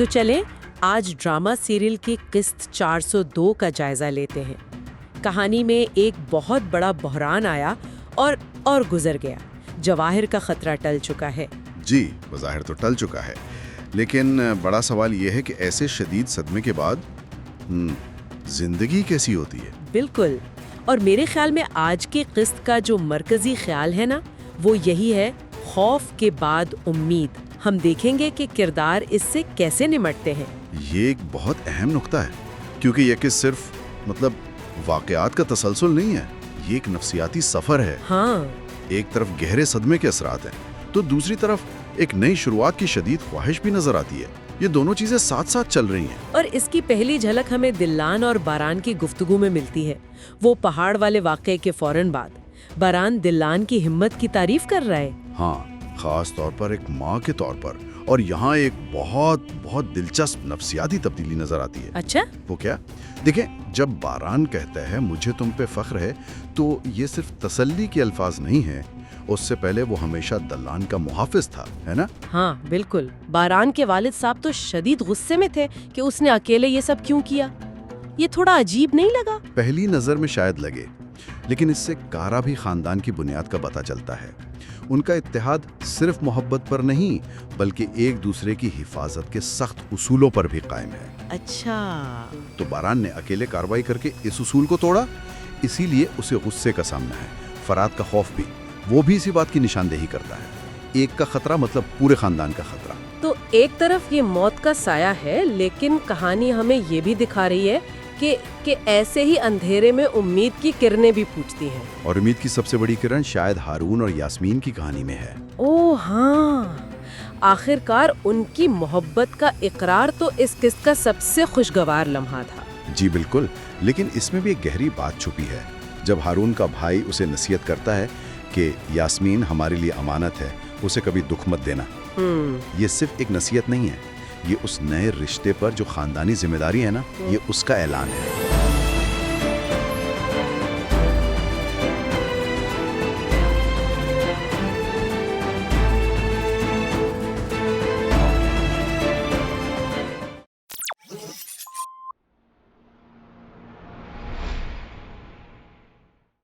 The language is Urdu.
تو چلیں آج ڈرامہ سیریل کی قسط 402 کا جائزہ لیتے ہیں۔ کہانی میں ایک بہت بڑا بحران آیا اور گزر گیا۔ جواہر کا خطرہ ٹل چکا ہے۔ جی بظاہر تو ٹل چکا ہے، لیکن بڑا سوال یہ ہے کہ ایسے شدید صدمے کے بعد زندگی کیسی ہوتی ہے؟ بالکل، اور میرے خیال میں آج کی قسط کا جو مرکزی خیال ہے نا، وہ یہی ہے، خوف کے بعد امید۔ ہم دیکھیں گے کہ کردار اس سے کیسے نمٹتے ہیں۔ یہ ایک بہت اہم نقطہ ہے، کیونکہ یہ کہ صرف واقعات کا تسلسل نہیں ہے، یہ ایک نفسیاتی سفر ہے۔ ہاں، ایک طرف گہرے صدمے کے اثرات ہیں تو دوسری طرف ایک نئی شروعات کی شدید خواہش بھی نظر آتی ہے۔ یہ دونوں چیزیں ساتھ ساتھ چل رہی ہیں۔ اور اس کی پہلی جھلک ہمیں دلان اور باران کی گفتگو میں ملتی ہے۔ وہ پہاڑ والے واقعے کے فوراً بعد باران دلان کی ہمت کی تعریف کر رہا ہے۔ ہاں، خاص طور پر ایک ماں کے طور پر، اور یہاں ایک بہت دلچسپ نفسیاتی تبدیلی نظر آتی ہے۔ اچھا؟ وہ کیا؟ دیکھیں، جب باران کہتا ہے مجھے تم پہ فخر ہے، تو یہ صرف تسلی کے الفاظ نہیں ہیں، اس سے پہلے وہ ہمیشہ دلان کا محافظ تھا، ہے نا؟ ہاں بالکل۔ باران کے والد صاحب تو شدید غصے میں تھے کہ اس نے اکیلے یہ سب کیوں کیا۔ یہ تھوڑا عجیب نہیں لگا؟ پہلی نظر میں شاید لگے، لیکن اس سے کارا بھی خاندان کی بنیاد کا پتہ چلتا ہے۔ ان کا اتحاد صرف محبت پر نہیں، بلکہ ایک دوسرے کی حفاظت کے سخت اصولوں پر بھی قائم ہے۔ اچھا، تو باران نے اکیلے کارروائی کر کے اس اصول کو توڑا، اسی لیے اسے غصے کا سامنا ہے۔ فرات کا خوف بھی، وہ بھی اسی بات کی نشاندہی کرتا ہے۔ ایک کا خطرہ مطلب پورے خاندان کا خطرہ۔ تو ایک طرف یہ موت کا سایہ ہے، لیکن کہانی ہمیں یہ بھی دکھا رہی ہے کہ ایسے ہی اندھیرے میں امید کی کرنیں بھی پھوٹتی ہیں۔ اور امید کی سب سے بڑی کرن شاید ہارون اور یاسمین کی کہانی میں ہے۔ اوہ ہاں، آخر کار ان کی محبت کا اقرار تو اس قسط کا سب سے خوشگوار لمحہ تھا۔ جی بالکل، لیکن اس میں بھی ایک گہری بات چھپی ہے۔ جب ہارون کا بھائی اسے نصیحت کرتا ہے کہ یاسمین ہمارے لیے امانت ہے، اسے کبھی دکھ مت دینا، یہ صرف ایک نصیحت نہیں ہے، یہ اس نئے رشتے پر جو خاندانی ذمہ داری ہے نا، یہ اس کا اعلان ہے۔